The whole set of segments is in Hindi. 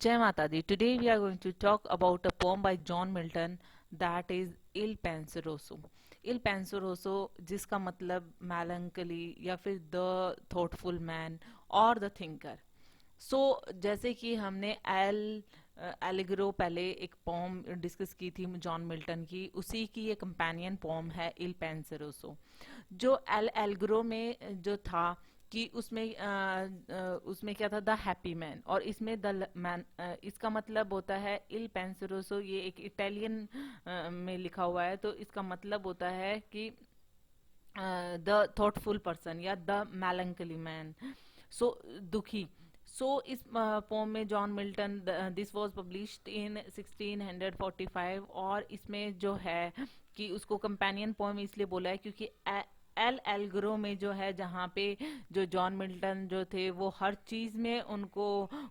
Jai Mata Di. Today we are going to talk about a poem by John Milton that is Il Penseroso. Il Penseroso जिसका मतलब melancholy या फिर the thoughtful man और the thinker. सो जैसे कि हमने एलिग्रो पहले एक पोम डिस्कस की थी जॉन मिल्टन की, उसी की ये कंपेनियन पोम है इल पेंसरोसो। जो एलिग्रो में जो था कि उसमें क्या था, द हैप्पी मैन, और इसमें द मैन, इसका मतलब होता है इल पेंसरोसो, ये एक इटालियन में लिखा हुआ है, तो इसका मतलब होता है कि द थॉटफुल पर्सन या द मैलंकली मैन, सो दुखी। सो इस पोम में John Milton, this was published in 1645, और इसमें जो है कि उसको कंपेनियन पोम इसलिए बोला है क्योंकि एल एल्ग्रो में जो है, जहाँ पे जो जॉन मिल्टन जो थे वो हर चीज में उनको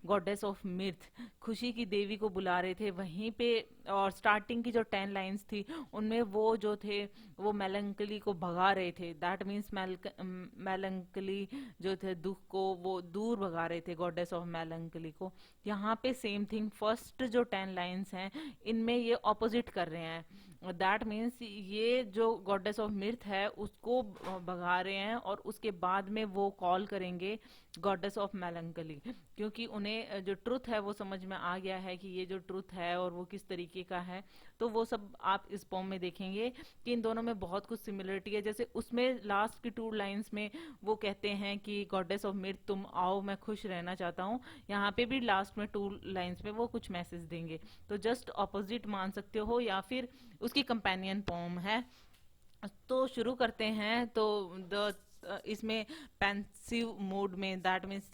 गॉडेस ऑफ मिर्थ, खुशी की देवी को बुला रहे थे, वहीं पे। और स्टार्टिंग की जो 10 लाइंस थी उनमें वो जो थे वो मेलंकली को भगा रहे थे, दैट मीन्स मेलंकली जो थे, दुख को वो दूर भगा रहे थे, गॉडेस ऑफ मेलंकली को। यहाँ पे सेम थिंग, फर्स्ट जो 10 लाइंस हैं इनमें ये ऑपोजिट कर रहे हैं, दैट मीन्स ये जो गॉडेस ऑफ मिर्थ है उसको भगा रहे हैं, और उसके बाद में वो कॉल करेंगे गॉडेस ऑफ मेलंकली, क्योंकि उन्हें जो ट्रुथ है वो समझ में आ गया है कि ये जो ट्रुथ है और वो किस तरीके का है। तो वो सब आप इस पोम में देखेंगे कि इन दोनों में बहुत कुछ सिमिलरिटी है। जैसे उसमें लास्ट की 2 लाइंस में वो कहते हैं कि गॉडेस ऑफ मिर्थ तुम आओ, मैं खुश रहना चाहता हूँ, यहाँ पे भी लास्ट में 2 लाइंस में वो कुछ मैसेज देंगे। तो जस्ट ऑपोजिट मान सकते हो, या फिर उसकी कंपेनियन पोम है। तो शुरू करते हैं। तो द इसमें पेंसिव मोड में, दैट मीन्स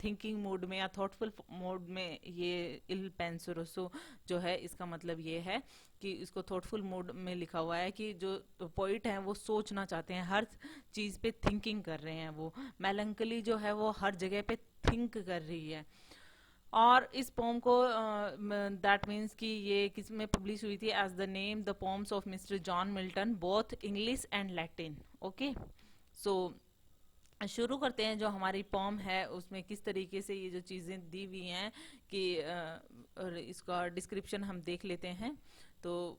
थिंकिंग मोड में या थॉटफुल मोड में, ये इल पेंसरोसो जो है इसका मतलब ये है कि इसको थॉटफुल मोड में लिखा हुआ है कि जो पोइट हैं वो सोचना चाहते हैं, हर चीज पे थिंकिंग कर रहे हैं। वो मेलंकली जो है वो हर जगह पे थिंक कर रही है। और इस पोम को दैट मीन्स कि ये किस में पब्लिश हुई थी, as the name the poems of mister John Milton, both English and Latin. Okay, so शुरू करते हैं। जो हमारी पोम है उसमें किस तरीके से ये जो चीज़ें दी हुई हैं कि और इसका डिस्क्रिप्शन हम देख लेते हैं। तो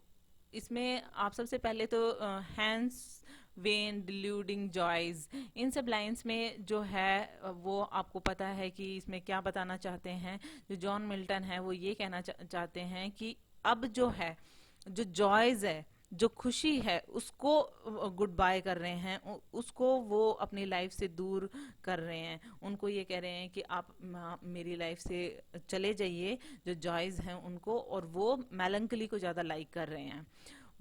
इसमें आप सबसे पहले तो हैंस वेन डिल्यूडिंग जॉयज, इन सब लाइंस में जो है वो आपको पता है कि इसमें क्या बताना चाहते हैं। जो जॉन मिल्टन है वो ये कहना चाहते हैं कि अब जो है, जो जॉयज है, जो खुशी है, उसको गुड बाय कर रहे हैं, उसको वो अपनी लाइफ से दूर कर रहे हैं। उनको ये कह रहे हैं कि आप मेरी लाइफ से चले जाइए, जो जॉयज हैं उनको, और वो मेलंकली को ज्यादा लाइक कर रहे हैं,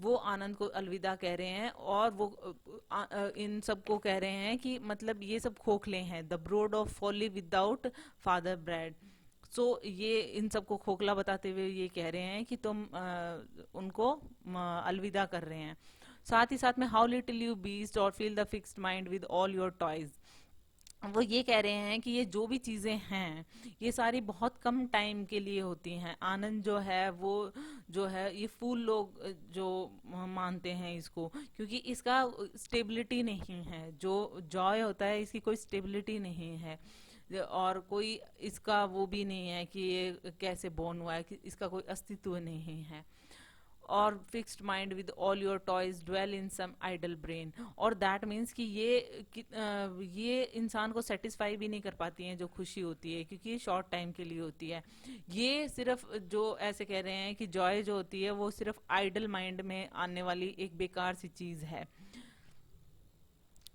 वो आनंद को अलविदा कह रहे हैं। और वो इन सब को कह रहे हैं कि मतलब ये सब खोखले हैं, the brood of folly without father bred. So ये इन सबको खोखला बताते हुए ये कह रहे हैं कि तुम उनको अलविदा कर रहे हैं। साथ ही साथ में हाउ लिटिल यू बीस्ट और feel the fixed mind with all your toys, वो ये कह रहे हैं कि ये जो भी चीजें हैं ये सारी बहुत कम टाइम के लिए होती हैं। आनंद जो है वो जो है, ये फूल लोग जो मानते हैं इसको, क्योंकि इसका स्टेबिलिटी नहीं है। जो जॉय होता है इसकी कोई स्टेबिलिटी नहीं है, और कोई इसका वो भी नहीं है कि ये कैसे बोर्न हुआ है, कि इसका कोई अस्तित्व नहीं है। और fixed mind with all your toys dwell in some idle brain, और दैट मीन्स कि ये इंसान को सेटिस्फाई भी नहीं कर पाती हैं जो खुशी होती है, क्योंकि ये शॉर्ट टाइम के लिए होती है। ये सिर्फ जो ऐसे कह रहे हैं कि जॉय जो होती है वो सिर्फ आइडल माइंड में आने वाली एक बेकार सी चीज है।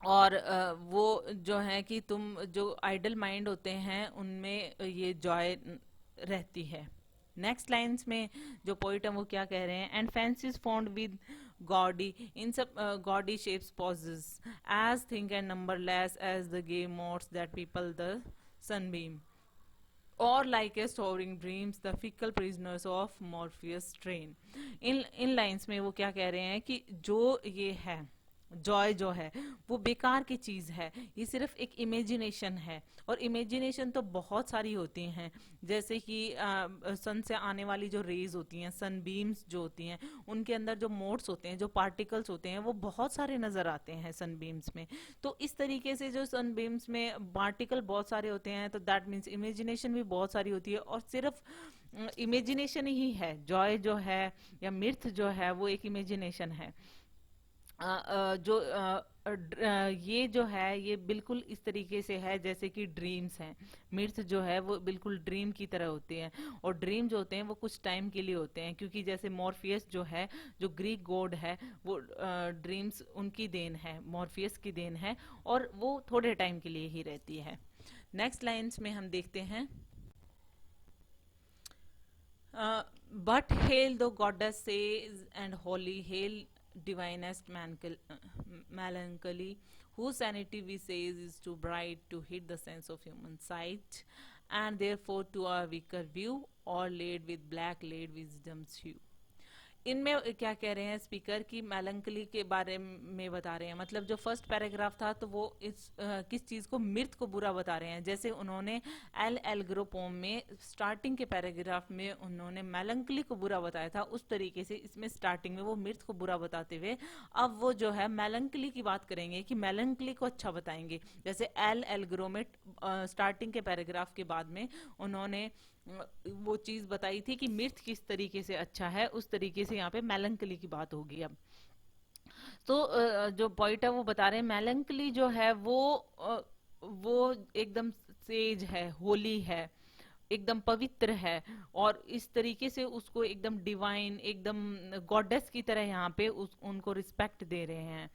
और वो जो है कि तुम जो आइडल माइंड होते हैं उनमें ये जॉय रहती है। नेक्स्ट लाइंस में जो पोइट है वो क्या कह रहे हैं, and fancies found with gaudy इन सब gaudy shapes possess as thick and numberless as the gay motes that people the sunbeam, और like a soaring dreams the fickle prisoners of Morpheus train. इन लाइंस में वो क्या कह रहे हैं कि जो ये है, जॉय जो है वो बेकार की चीज है, ये सिर्फ एक इमेजिनेशन है। और इमेजिनेशन तो बहुत सारी होती हैं, जैसे कि सन से आने वाली जो रेज होती हैं, सन बीम्स जो होती हैं, उनके अंदर जो मोड्स होते हैं, जो पार्टिकल्स होते हैं, वो बहुत सारे नजर आते हैं सन बीम्स में। तो इस तरीके से जो सन बीम्स में पार्टिकल बहुत सारे होते हैं, तो दैट मीन्स इमेजिनेशन भी बहुत सारी होती है। और सिर्फ इमेजिनेशन ही है जॉय जो है, या मिर्थ जो है, वो एक इमेजिनेशन है। ये जो है ये बिल्कुल इस तरीके से है जैसे कि ड्रीम्स हैं। मिर्थ जो है वो बिल्कुल ड्रीम की तरह होते हैं, और ड्रीम जो होते हैं वो कुछ टाइम के लिए होते हैं, क्योंकि जैसे मॉर्फियस जो है, जो ग्रीक गॉड है, वो ड्रीम्स उनकी देन है, मॉर्फियस की देन है, और वो थोड़े टाइम के लिए ही रहती है। नेक्स्ट लाइंस में हम देखते हैं, but hail the goddesses and holy, hail divinest melancholy, whose sanity we says is too bright to hit the sense of human sight, and therefore to our weaker view, or laid with black laid wisdom's hue. इनमें क्या कह रहे हैं स्पीकर की, मेलंकली के बारे में बता रहे हैं। मतलब जो फर्स्ट पैराग्राफ था तो वो किस चीज को, मिर्थ को बुरा बता रहे हैं। जैसे उन्होंने एल एल्ग्रो पोम में स्टार्टिंग के पैराग्राफ में उन्होंने मेलंकली को बुरा बताया था, उस तरीके से इसमें स्टार्टिंग में वो मिर्थ को बुरा बताते हुए अब वो जो है मेलंकली की बात करेंगे, कि मेलंकली को अच्छा बताएंगे। जैसे एल एल्ग्रो में स्टार्टिंग के पैराग्राफ के बाद में उन्होंने वो चीज बताई थी कि मिर्थ किस तरीके से अच्छा है, उस तरीके से यहाँ पे मेलंकली की बात होगी अब। तो जो पॉइंट है वो बता रहे हैं, मेलंकली जो है वो एकदम सेज है, होली है, एकदम पवित्र है, और इस तरीके से उसको एकदम डिवाइन, एकदम गॉडेस की तरह यहाँ पे उनको रिस्पेक्ट दे रहे हैं।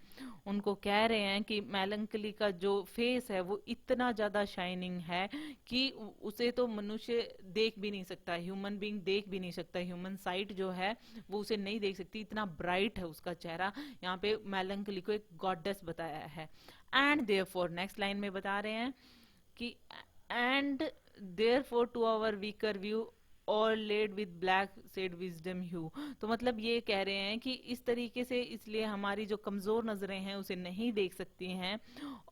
उनको कह रहे हैं कि मेलंकली का जो फेस है वो इतना ज्यादा शाइनिंग है कि उसे तो मनुष्य देख भी नहीं सकता, ह्यूमन बीइंग देख भी नहीं सकता, ह्यूमन साइट जो है वो उसे नहीं देख सकती, इतना ब्राइट है उसका चेहरा। यहाँ पे मेलंकली को एक गॉडेस बताया है। एंड देयरफॉर नेक्स्ट लाइन में बता रहे हैं कि and therefore to our weaker view o'erlaid with black staid wisdom hue. तो मतलब ये कह रहे हैं कि इस तरीके से, इसलिए हमारी जो कमजोर नजरें हैं उसे नहीं देख सकती हैं,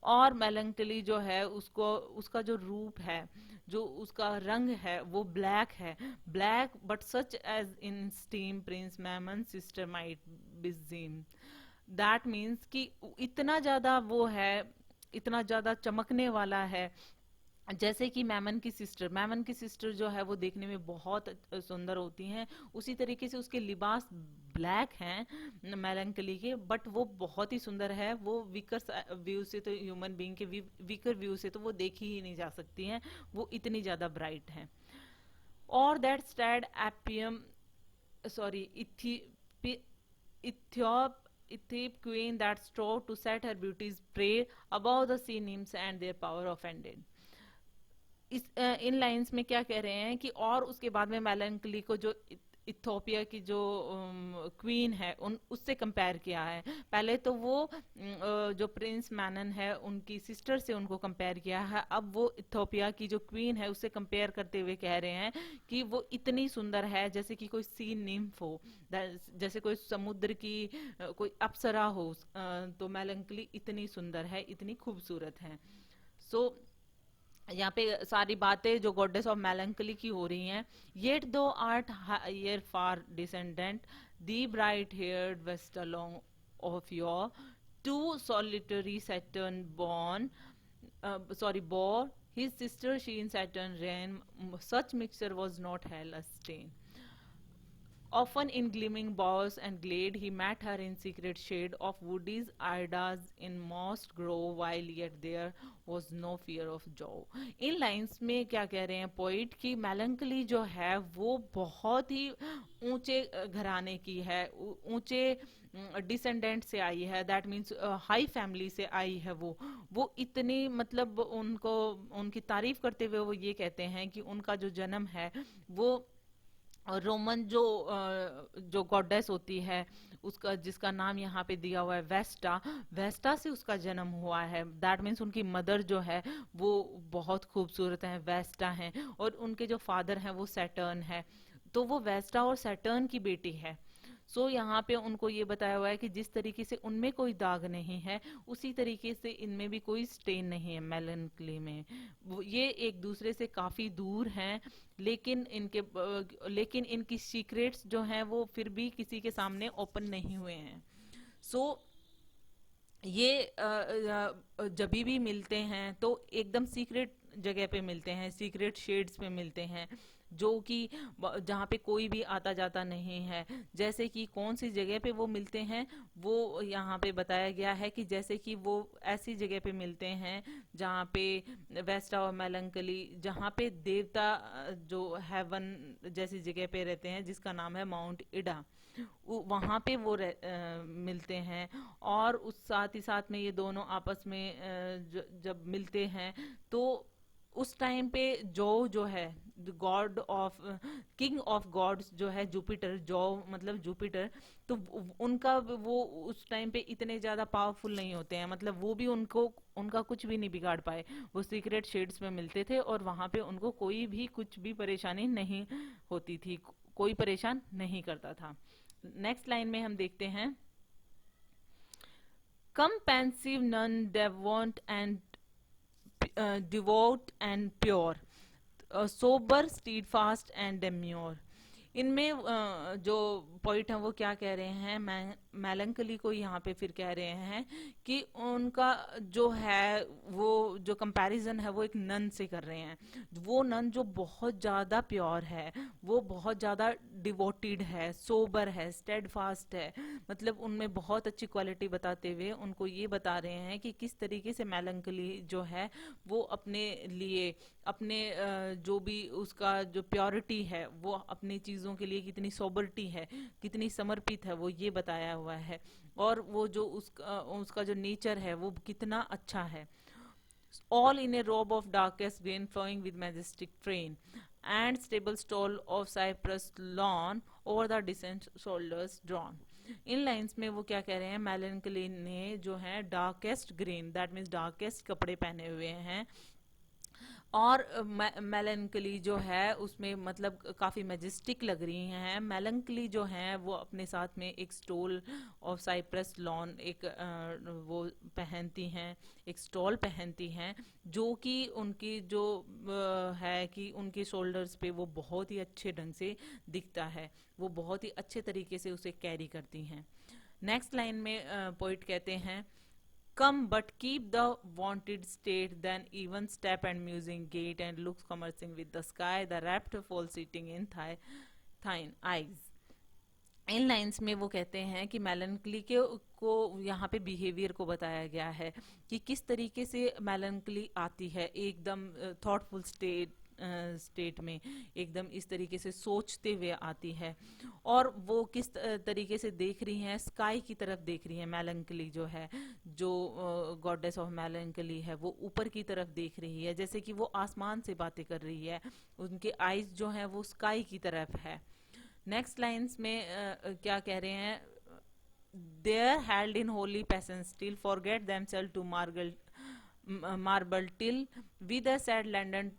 और मेलंकली जो है उसको, उसका जो रूप है, जो उसका रंग है वो ब्लैक है, black but such as in esteem Prince Memnon sister might beseem. That means कि इतना ज्यादा वो है, इतना ज्यादा चमकने वाला है, जैसे कि मैमन की सिस्टर जो है वो देखने में बहुत सुंदर होती हैं, उसी तरीके से उसके लिबास ब्लैक हैं मेलंकली के, बट वो बहुत ही सुंदर है। वो वीकर व्यू से, तो ह्यूमन बीइंग के वीकर व्यू से तो वो देखी ही नहीं जा सकती हैं, वो इतनी ज्यादा ब्राइट हैं। और दैट स्टैड एपियम, sorry, Ethiope Ethiope queen that strove to set her beauties prey above the sea nymphs and their power offended. इस इन लाइंस में क्या कह रहे हैं कि और उसके बाद में मेलंकली को जो इथोपिया की जो क्वीन है उन उससे कंपेयर किया है। पहले तो वो जो प्रिंस मैनन है उनकी सिस्टर से उनको कंपेयर किया है, अब वो इथोपिया की जो क्वीन है उससे कंपेयर करते हुए कह रहे हैं कि वो इतनी सुंदर है जैसे कि कोई सी निम्फ हो, जैसे कोई समुद्र की कोई अप्सरा हो। तो मेलंकली इतनी सुंदर है, इतनी खूबसूरत है। सो यहाँ पे सारी बातें जो गॉडेस ऑफ मेलंकली की हो रही हैं। Yet thou art higher far descendant, thee bright haired Vesta long of yore to solitary Saturn born, sorry bore his sister she in Saturn ran, such mixture was not hell a stain. Often in gleaming boughs and glade he met her in secret shade of woodies Idas in mossed grove, while yet there was no fear of Joe. In lines में क्या कह रहे हैं पोइट की, मेलंकली जो है वो बहुत ही ऊंचे घराने की है, ऊंचे डिसेंडेंट से आई है, दैट मीन्स हाई फैमिली से आई है। वो इतनी, मतलब उनको, उनकी तारीफ करते हुए वो ये कहते हैं कि उनका जो जन्म है वो रोमन जो गॉडेस होती है उसका, जिसका नाम यहाँ पे दिया हुआ है वेस्टा, वेस्टा से उसका जन्म हुआ है। दैट मीन्स उनकी मदर जो है वो बहुत खूबसूरत है, वेस्टा हैं, और उनके जो फादर हैं वो सैटर्न है, तो वो वेस्टा और सैटर्न की बेटी है। सो यहाँ पे उनको ये बताया हुआ है कि जिस तरीके से उनमें कोई दाग नहीं है, उसी तरीके से इनमें भी कोई स्टेन नहीं है मेलनकली में। ये एक दूसरे से काफी दूर हैं, लेकिन इनकी सीक्रेट्स जो हैं वो फिर भी किसी के सामने ओपन नहीं हुए हैं। सो ये जब भी मिलते हैं तो एकदम सीक्रेट जगह पे मिलते हैं, सीक्रेट शेड्स पे मिलते हैं, जो कि जहाँ पे कोई भी आता जाता नहीं है। जैसे कि कौन सी जगह पे वो मिलते हैं, वो यहाँ पे बताया गया है कि जैसे कि वो ऐसी जगह पे मिलते हैं जहाँ पे वेस्ट ऑफ मेलंकली, जहाँ पे देवता जो हेवन जैसी जगह पे रहते हैं, जिसका नाम है माउंट इडा, वहां पे वो मिलते हैं। और उस साथ ही साथ में ये दोनों आपस में जब मिलते हैं तो उस टाइम पे जो है god of king of gods जो है जुपिटर, जो मतलब जुपिटर, तो उनका वो उस टाइम पे इतने ज्यादा पावरफुल नहीं होते हैं, मतलब वो भी उनका कुछ भी नहीं बिगाड़ पाए। वो सीक्रेट शेड्स में मिलते थे और वहां पे उनको कोई भी कुछ भी परेशानी नहीं होती थी, कोई परेशान नहीं करता था। नेक्स्ट लाइन में हम देखते हैं, कम पेंसिव नन डेवोंट and devout and pure, sober steadfast and demure. इनमें जो पॉइंट है वो क्या कह रहे हैं, मेलंकली को यहाँ पे फिर कह रहे हैं कि उनका जो है वो जो कंपैरिजन है वो एक नन से कर रहे हैं। वो नन जो बहुत ज्यादा प्योर है, वो बहुत ज्यादा डिवोटेड है, सोबर है, स्टेडफास्ट है, मतलब उनमें बहुत अच्छी क्वालिटी बताते हुए उनको ये बता रहे हैं कि किस तरीके से मेलंकली जो है वो अपने लिए, अपने जो भी उसका जो प्योरिटी है, वो अपनी चीजों के लिए कितनी सोबरिटी है, कितनी समर्पित है, वो ये बताया हुआ है। और वो जो उसका जो नेचर है वो कितना अच्छा है। All in a robe of darkest green flowing with majestic train and stable stole of cypress lawn over the distant shoulders drawn। In lines में वो क्या कह रहे हैं, मेलनकली ने जो है darkest green, that means darkest कपड़े पहने हुए हैं, और मेलंकली जो है उसमें मतलब काफी मैजेस्टिक लग रही हैं। मेलंकली जो है वो अपने साथ में एक स्टोल ऑफ साइप्रस लॉन एक वो पहनती हैं, एक स्टॉल पहनती हैं, जो कि उनकी जो है कि उनके शोल्डर्स पे वो बहुत ही अच्छे ढंग से दिखता है, वो बहुत ही अच्छे तरीके से उसे कैरी करती हैं। नेक्स्ट लाइन में पोइट कहते हैं, come but keep the wanted state, then even step and musing gait and looks conversing with the sky, the rapt fall sitting in thine eyes। In lines में वो कहते हैं कि मेलनकली के को यहाँ पे बिहेवियर को बताया गया है कि किस तरीके से मेलनकली आती है एकदम थॉटफुल स्टेट में, एकदम इस तरीके से सोचते हुए आती है। और वो किस तरीके से देख रही हैं, स्काई की तरफ देख रही हैं। मेलंकली जो है, जो गॉडेस ऑफ मेलंकली है, वो ऊपर की तरफ देख रही है, जैसे कि वो आसमान से बातें कर रही है, उनके आईज जो हैं वो स्काई की तरफ है। नेक्स्ट लाइंस में क्या कह रहे हैं, there held in holy passion still forget themself to marble till with a sad lantern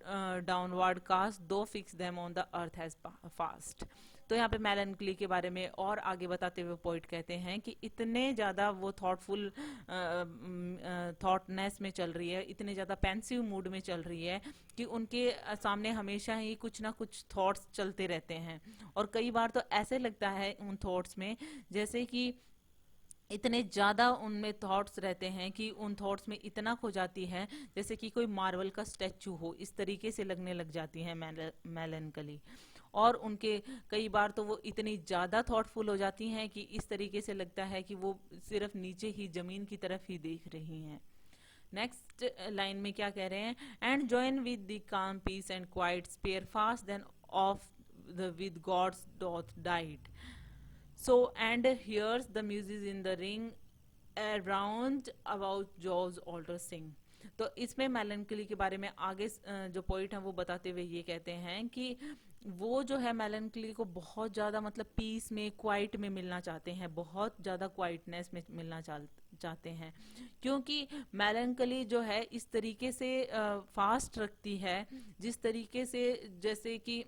downward cast, though fix them on the earth as fast। तो यहाँ पे मेलनकली के बारे में और आगे बताते हुए पोइट कहते हैं कि इतने ज्यादा वो थॉटफुल थॉटनेस में चल रही है, इतने ज्यादा पेंसिव मूड में चल रही है कि उनके सामने हमेशा ही कुछ ना कुछ थॉट्स चलते रहते हैं। और कई बार तो ऐसे लगता है उन थॉट्स में जैसे कि इतने ज्यादा उनमें थॉट्स रहते हैं कि उन थॉट्स में इतना खो जाती है जैसे कि कोई मार्बल का स्टैचू हो, इस तरीके से लगने लग जाती है मेलनकली। और उनके कई बार तो वो इतनी ज्यादा थॉटफुल हो जाती हैं कि इस तरीके से लगता है कि वो सिर्फ नीचे ही जमीन की तरफ ही देख रही हैं। नेक्स्ट लाइन में क्या कह रहे हैं, and join with the calm peace and quite spare fast then of the with gods doth diet. So and here's the music in the ring around about Jaws altar sing। तो इसमें मेलनकली के बारे में आगे जो पॉइंट है वो बताते हुए ये कहते हैं कि वो जो है मेलनकली को बहुत ज्यादा मतलब पीस में, क्वाइट में मिलना चाहते हैं, बहुत ज्यादा क्वाइटनेस में मिलना चाहते हैं, क्योंकि मेलनकली जो है इस तरीके से फास्ट रखती है जिस तरीके से जैसे कि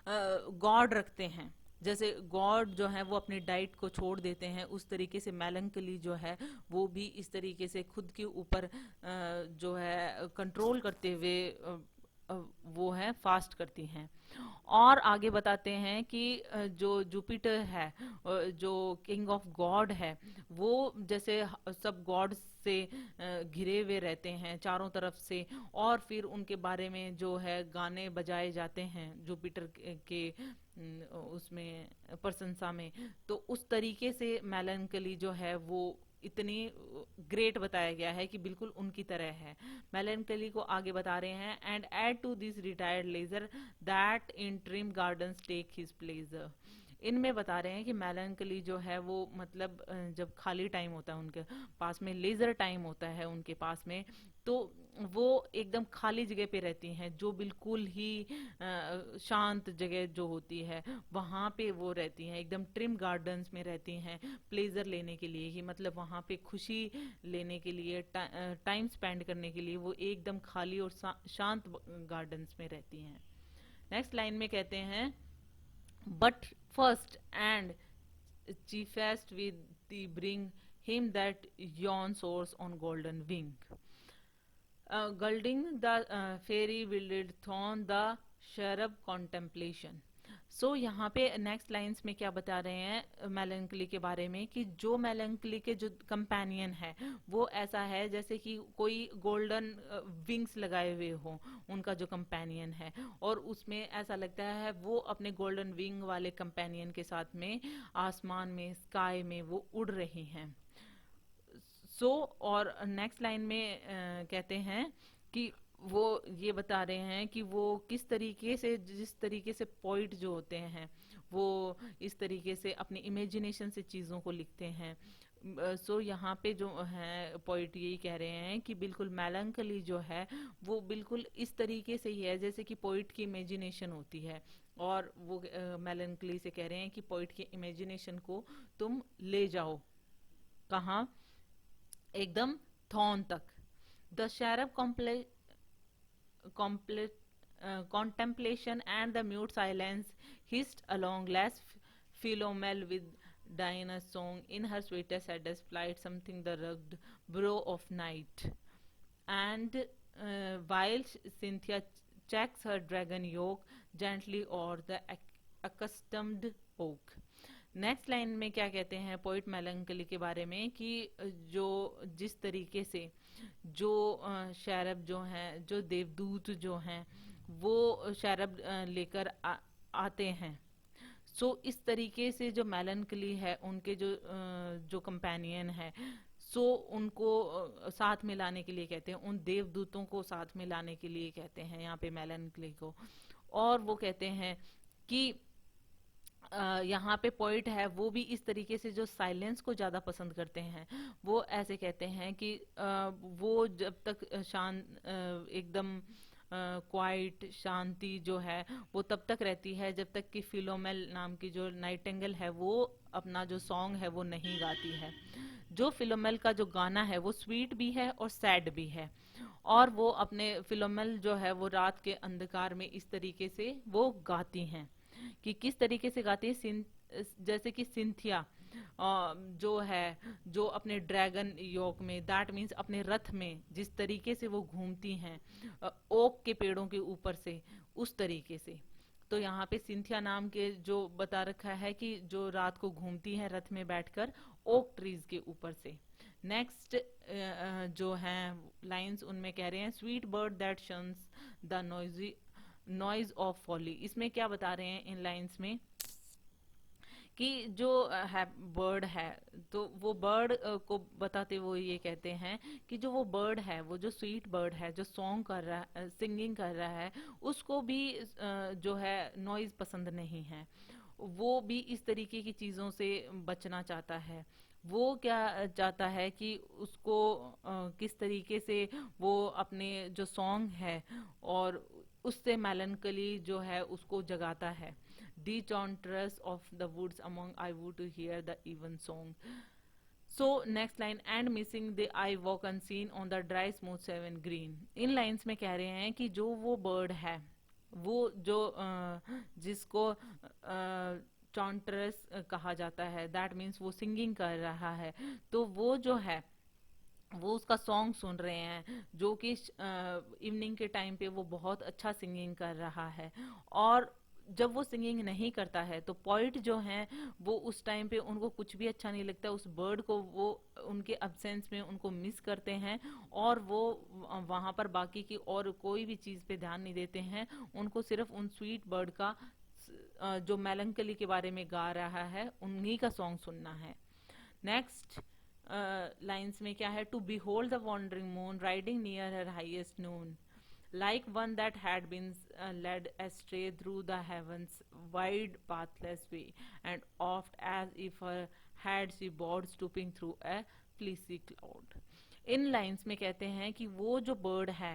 गॉड रखते हैं, जैसे गॉड जो है वो अपनी डाइट को छोड़ देते हैं, उस तरीके से मेलंकली जो है वो भी इस तरीके से खुद के ऊपर जो है कंट्रोल करते हुए वो है फास्ट करती हैं। और आगे बताते हैं कि जो जुपिटर है, जो किंग ऑफ गॉड है, वो जैसे सब गॉड से घिरे हुए रहते हैं चारों तरफ से, और फिर उनके बारे में जो है गाने बजाए जाते हैं जुपिटर के उसमें प्रशंसा में। तो उस तरीके से मेलनकली जो है वो इतनी ग्रेट बताया गया है कि बिल्कुल उनकी तरह है। मेलनकली को आगे बता रहे हैं, and add to this retired leisure that in trim gardens take his pleasure. इनमें बता रहे हैं कि मेलनकली जो है वो मतलब जब खाली टाइम होता है उनके पास में, लेजर टाइम होता है उनके पास में, तो वो एकदम खाली जगह पे रहती हैं, जो बिल्कुल ही शांत जगह जो होती है वहाँ पे वो रहती हैं, एकदम ट्रिम गार्डन्स में रहती हैं प्लेजर लेने के लिए ही, मतलब वहाँ पे खुशी लेने के लिए, टाइम स्पेंड करने के लिए वो एकदम खाली और शांत गार्डन्स में रहती हैं। नेक्स्ट लाइन में कहते हैं, but first and chiefest with the bring him that yon soars on golden wing. Gulding the fairy wielded thorn the cherub contemplation. सो यहाँ पे नेक्स्ट लाइंस में क्या बता रहे हैं मेलंकली के बारे में, कि जो मेलंकली के जो कंपेनियन है वो ऐसा है जैसे कि कोई गोल्डन विंग्स लगाए हुए हो उनका जो कंपेनियन है, और उसमें ऐसा लगता है वो अपने गोल्डन विंग वाले कंपेनियन के साथ में आसमान में, स्काई में वो उड़ रही हैं। और नेक्स्ट लाइन में कहते हैं कि वो ये बता रहे हैं कि वो किस तरीके से, जिस तरीके से पोइट जो होते हैं वो इस तरीके से अपनी इमेजिनेशन से चीज़ों को लिखते हैं। यहाँ पे जो है पोइट यही कह रहे हैं कि बिल्कुल मेलंकली जो है वो बिल्कुल इस तरीके से ही है जैसे कि पोइट की इमेजिनेशन होती है, और वो मेलंकली से कह रहे हैं कि पोइट की इमेजिनेशन को तुम ले जाओ कहाँ, एकदम थॉर्न तक। The cherub contemplation and the mute silence hissed along, less Philomel with Diana's song in her sweetest, saddest flight, something the rugged brow of night. And while Cynthia checks her dragon yoke gently o'er the accustomed oak. Next line में क्या कहते हैं पोइट मेलंकली के बारे में, कि जो जिस तरीके से जो शैरब जो हैं, जो देवदूत जो हैं वो शैरब लेकर आते हैं। इस तरीके से जो मेलंकली है उनके जो कंपेनियन है, उनको साथ में लाने के लिए कहते हैं, उन देवदूतों को साथ में लाने के लिए कहते हैं यहाँ पे मेलंकली को। और वो कहते हैं कि यहाँ पे पोइट है वो भी इस तरीके से जो साइलेंस को ज़्यादा पसंद करते हैं, वो ऐसे कहते हैं कि वो जब तक एकदम क्वाइट शांति जो है वो तब तक रहती है जब तक कि फिलोमेल नाम की जो नाइटिंगेल है वो अपना जो सॉन्ग है वो नहीं गाती है। जो फिलोमेल का जो गाना है वो स्वीट भी है और सैड भी है, और वो अपने फिलोमेल जो है वो रात के अंधकार में इस तरीके से वो गाती हैं। कि किस तरीके से गाती है, जैसे कि सिंथिया जो है, जो अपने ड्रैगन योग में, दैट मीन्स अपने रथ में जिस तरीके से वो घूमती हैं ओक के पेड़ों के ऊपर से, उस तरीके से। तो यहाँ पे सिंथिया नाम के जो बता रखा है कि जो रात को घूमती हैं रथ में बैठकर ओक ट्रीज के ऊपर से। नेक्स्ट जो हैं लाइंस उनमें कह रहे हैं, sweet bird that shuns the noisy noise of folly. इसमें क्या बता रहे हैं इन लाइंस में, कि जो है बर्ड है, तो वो बर्ड को बताते हुए ये कहते हैं कि जो वो बर्ड है, वो जो स्वीट बर्ड है जो सॉन्ग कर रहा है, सिंगिंग कर रहा है, उसको भी जो है नॉइज पसंद नहीं है, वो भी इस तरीके की चीज़ों से बचना चाहता है। वो क्या चाहता है कि उसको किस तरीके से वो अपने जो सॉन्ग है और उससे मेलनकली जो है उसको जगाता है। The chauntress of the woods among I would to hear the even song. Next line, and missing the I walk unseen on the dry smooth seven green. In lines में कह रहे हैं कि जो वो बर्ड है, वो जो जिसको चॉन्ट्रस कहा जाता है। दैट मीन्स वो सिंगिंग कर रहा है। तो वो जो है वो उसका सॉन्ग सुन रहे हैं, जो कि इवनिंग के टाइम पे वो बहुत अच्छा सिंगिंग कर रहा है। और जब वो सिंगिंग नहीं करता है तो पोइट जो हैं वो उस टाइम पे उनको कुछ भी अच्छा नहीं लगता, उस बर्ड को वो उनके अब्सेंस में उनको मिस करते हैं, और वो वहाँ पर बाकी की और कोई भी चीज़ पे ध्यान नहीं देते हैं। उनको सिर्फ उन स्वीट बर्ड का जो मेलंकली के बारे में गा रहा है उन्हीं का सॉन्ग सुनना है। नेक्स्ट लाइन्स में क्या है, to behold the wandering moon riding near her highest noon, like one that had been led astray through the heavens wide pathless way, and oft as if her had she bored stooping through a fleecy cloud। In lines में कहते हैं कि वो जो बर्ड है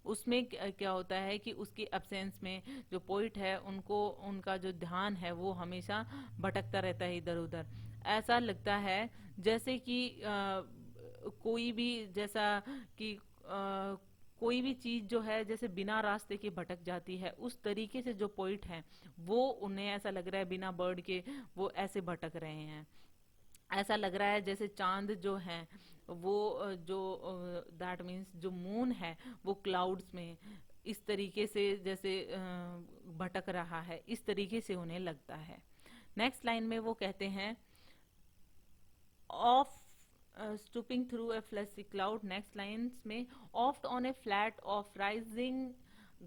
उसमें क्या होता है कि उसकी एब्सेंस में जो पोइट है उनको उनका जो ध्यान है वो हमेशा भटकता रहता है इधर उधर। ऐसा लगता है जैसे कि कोई भी जैसा कि कोई भी चीज जो है जैसे बिना रास्ते के भटक जाती है, उस तरीके से जो पोइट हैं वो उन्हें ऐसा लग रहा है बिना बर्ड के वो ऐसे भटक रहे हैं। ऐसा लग रहा है जैसे चांद जो है वो जो दैट मीन्स जो मून है वो क्लाउड्स में इस तरीके से जैसे भटक रहा है, इस तरीके से उन्हें लगता है। नेक्स्ट लाइन में वो कहते हैं of stooping through a fleecy cloud। next lines में oft on a flat of rising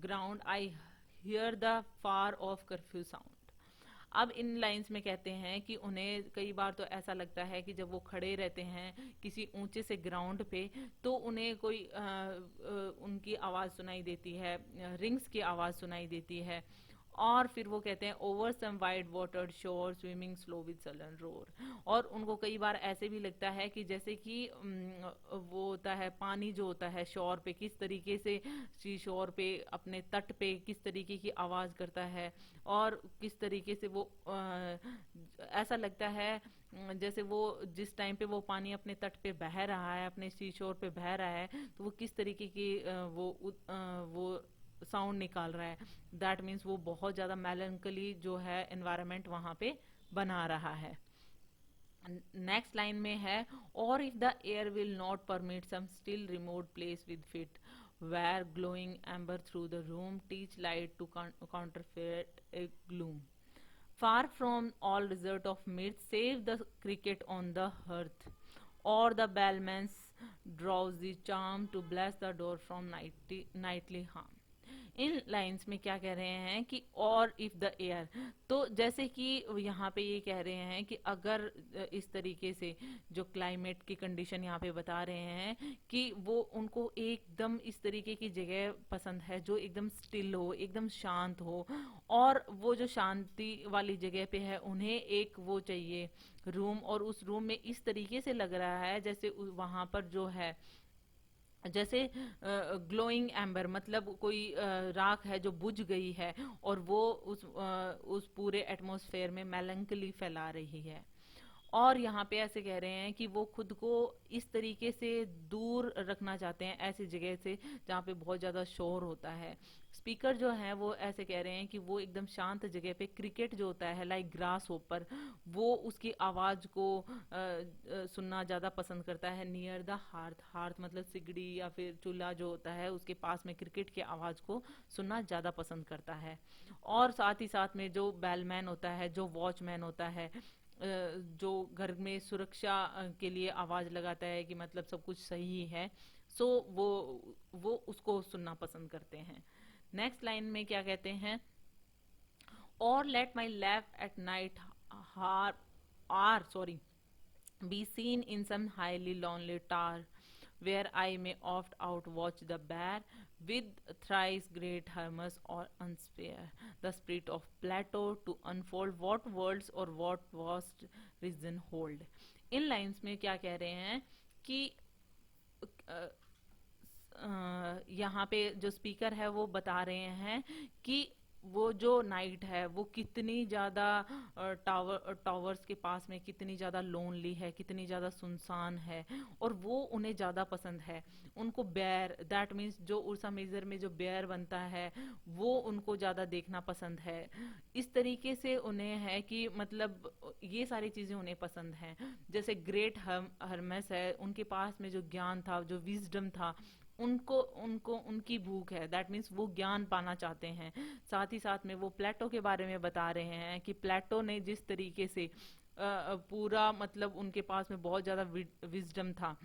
ground I hear the far off curfew sound। अब इन लाइंस में कहते हैं कि उन्हें कई बार तो ऐसा लगता है कि जब वो खड़े रहते हैं किसी ऊंचे से ग्राउंड पे तो उन्हें कोई उनकी आवाज़ सुनाई देती है, रिंग्स की आवाज़ सुनाई देती है। और फिर वो कहते हैं ओवर सम वाइड वाटर्ड शोर swimming slow with sullen roar. और उनको कई बार ऐसे भी लगता है कि जैसे कि वो होता है पानी जो होता है शोर पे किस तरीके से सी शोर पे अपने तट पे किस तरीके की आवाज़ करता है, और किस तरीके से वो ऐसा लगता है जैसे वो जिस टाइम पे वो पानी अपने तट पे बह रहा है, अपने सी शोर पे बह रहा है, तो वो किस तरीके की वो साउंड निकाल रहा है। दैट मीन्स वो बहुत ज़्यादा मेलंकली जो है एनवायरनमेंट वहाँ पे बना रहा है। नेक्स्ट लाइन में है और if the air will not permit some still remote place with fit where glowing amber through the room teach light to counterfeit a gloom, far from all resort of myth save the cricket on the hearth or the bellman's drowsy charm to bless the door from nightly harm। In lines में क्या कह रहे हैं कि और इफ द एयर, तो जैसे कि यहाँ पे ये कह रहे हैं कि अगर इस तरीके से जो क्लाइमेट की कंडीशन यहाँ पे बता रहे हैं कि वो उनको एकदम इस तरीके की जगह पसंद है जो एकदम स्टिल हो, एकदम शांत हो, और वो जो शांति वाली जगह पे है उन्हें एक वो चाहिए रूम, और उस रूम में इस तरीके से लग रहा है जैसे वहां पर जो है जैसे ग्लोइंग एम्बर मतलब कोई राख है जो बुझ गई है और वो उस पूरे एटमॉस्फेयर में मेलंकली फैला रही है। और यहाँ पे ऐसे कह रहे हैं कि वो खुद को इस तरीके से दूर रखना चाहते हैं ऐसी जगह से जहाँ पे बहुत ज़्यादा शोर होता है। स्पीकर जो है वो ऐसे कह रहे हैं कि वो एकदम शांत जगह पे क्रिकेट जो होता है लाइक ग्रास होपर, वो उसकी आवाज़ को सुनना ज़्यादा पसंद करता है नियर द हार्थ। हार्थ मतलब सिगड़ी या फिर चूल्हा जो होता है उसके पास में क्रिकेट की आवाज़ को सुनना ज़्यादा पसंद करता है। और साथ ही साथ में जो बेलमैन होता है, जो वॉचमैन होता है, जो घर में सुरक्षा के लिए आवाज लगाता है कि मतलब सब कुछ सही है, सो वो उसको सुनना पसंद करते हैं। नेक्स्ट लाइन में क्या कहते हैं, or let my lamp at night hour or sorry be seen in some highly lonely tower, where I may oft outwatch the bear with thrice great Hermes or unspare, the spirit of Plato to unfold what worlds or what vast reason hold। In lines में क्या कह रहे हैं कि यहाँ पे जो स्पीकर है वो बता रहे हैं कि वो जो नाइट है वो कितनी ज़्यादा टावर्स के पास में कितनी ज़्यादा लोनली है, कितनी ज़्यादा सुनसान है, और वो उन्हें ज़्यादा पसंद है। उनको बेयर, दैट मीन्स जो उर्सा मेजर में जो बेयर बनता है वो उनको ज़्यादा देखना पसंद है। इस तरीके से उन्हें है कि मतलब ये सारी चीज़ें उन्हें पसंद हैं। जैसे ग्रेट हर्मेस है, उनके पास में जो ज्ञान था, जो विजडम था, उनको उनको उनकी भूख है, दैट मीन्स वो ज्ञान पाना चाहते हैं। साथ ही साथ में वो प्लेटो के बारे में बता रहे हैं कि प्लेटो ने जिस तरीके से पूरा मतलब उनके पास में बहुत ज़्यादा विजडम था,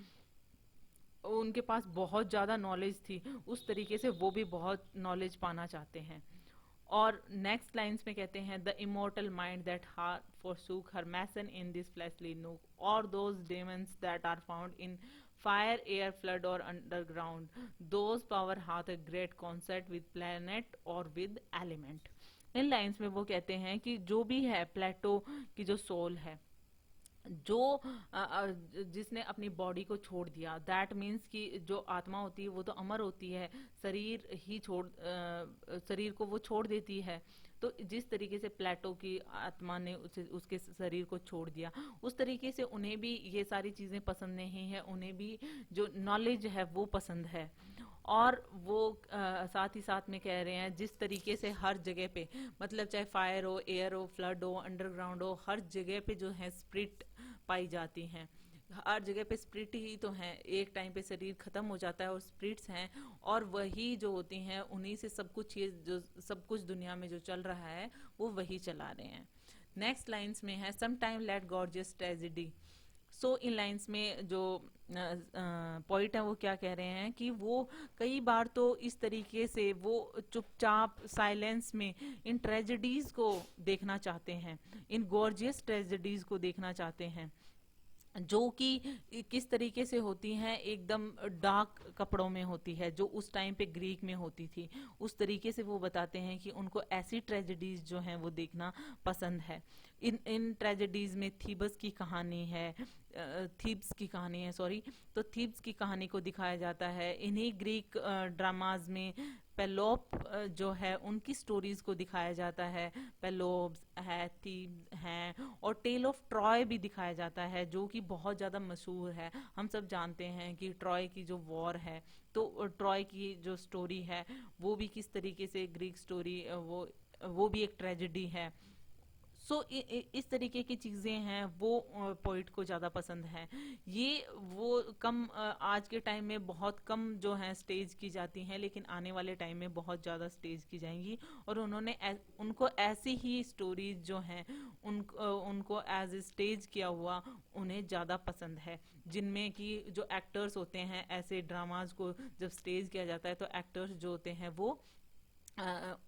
उनके पास बहुत ज़्यादा नॉलेज थी, उस तरीके से वो भी बहुत नॉलेज पाना चाहते हैं। और नेक्स्ट लाइंस में कहते हैं, the immortal mind that heart forsook her mason in this fleshly nook, or those demons that are found in fire, air, flood or underground, those power hath a great concert with planet or with element। In lines में वो कहते हैं कि जो भी है प्लेटो की जो सोल है, जो जिसने अपनी बॉडी को छोड़ दिया, दैट मीन्स कि जो आत्मा होती है वो तो अमर होती है, शरीर ही शरीर को वो छोड़ देती है। तो जिस तरीके से प्लेटो की आत्मा ने उसके शरीर को छोड़ दिया, उस तरीके से उन्हें भी ये सारी चीज़ें पसंद नहीं है, उन्हें भी जो नॉलेज है वो पसंद है। और वो साथ ही साथ में कह रहे हैं, जिस तरीके से हर जगह पे मतलब चाहे फायर हो, एयर हो, फ्लड हो, अंडरग्राउंड हो, हर जगह पे जो है स्प्रिट पाई जाती हैं। हर जगह पे स्प्रिट ही तो हैं, एक टाइम पे शरीर खत्म हो जाता है और स्प्रिट्स हैं, और वही जो होती हैं उन्हीं से सब कुछ, ये जो सब कुछ दुनिया में जो चल रहा है वो वही चला रहे हैं। नेक्स्ट लाइंस में है, sometime let gorgeous tragedy. So इन लाइंस में जो पॉइंट है वो क्या कह रहे हैं कि वो कई बार तो इस तरीके से वो चुपचाप साइलेंस में इन ट्रेजेडीज को देखना चाहते हैं, इन गॉर्जियस ट्रेजेडीज को देखना चाहते हैं, जो कि किस तरीके से होती हैं, एकदम डार्क कपड़ों में होती है, जो उस टाइम पे ग्रीक में होती थी। उस तरीके से वो बताते हैं कि उनको ऐसी ट्रेजेडीज जो हैं वो देखना पसंद है। इन इन ट्रेजेडीज में थीबस की कहानी है, थीब्स की कहानी है, सॉरी, तो थीब्स की कहानी को दिखाया जाता है। इन्हीं ग्रीक ड्रामाज में पेलोप जो है उनकी स्टोरीज को दिखाया जाता है। पेलोप्स है, थीब्स हैं, और टेल ऑफ ट्रॉय भी दिखाया जाता है, जो कि बहुत ज़्यादा मशहूर है। हम सब जानते हैं कि ट्रॉय की जो वॉर है, तो ट्रॉय की जो स्टोरी है वो भी किस तरीके से ग्रीक स्टोरी, वो भी एक ट्रेजेडी है। सो इस तरीके की चीज़ें हैं वो पोइट को ज़्यादा पसंद है। ये वो कम आज के टाइम में बहुत कम जो है स्टेज की जाती हैं, लेकिन आने वाले टाइम में बहुत ज़्यादा स्टेज की जाएंगी। और उनको ऐसी ही स्टोरीज जो हैं उनको एज ए स्टेज किया हुआ उन्हें ज़्यादा पसंद है, जिनमें कि जो एक्टर्स होते हैं, ऐसे ड्रामाज को जब स्टेज किया जाता है तो एक्टर्स जो होते हैं वो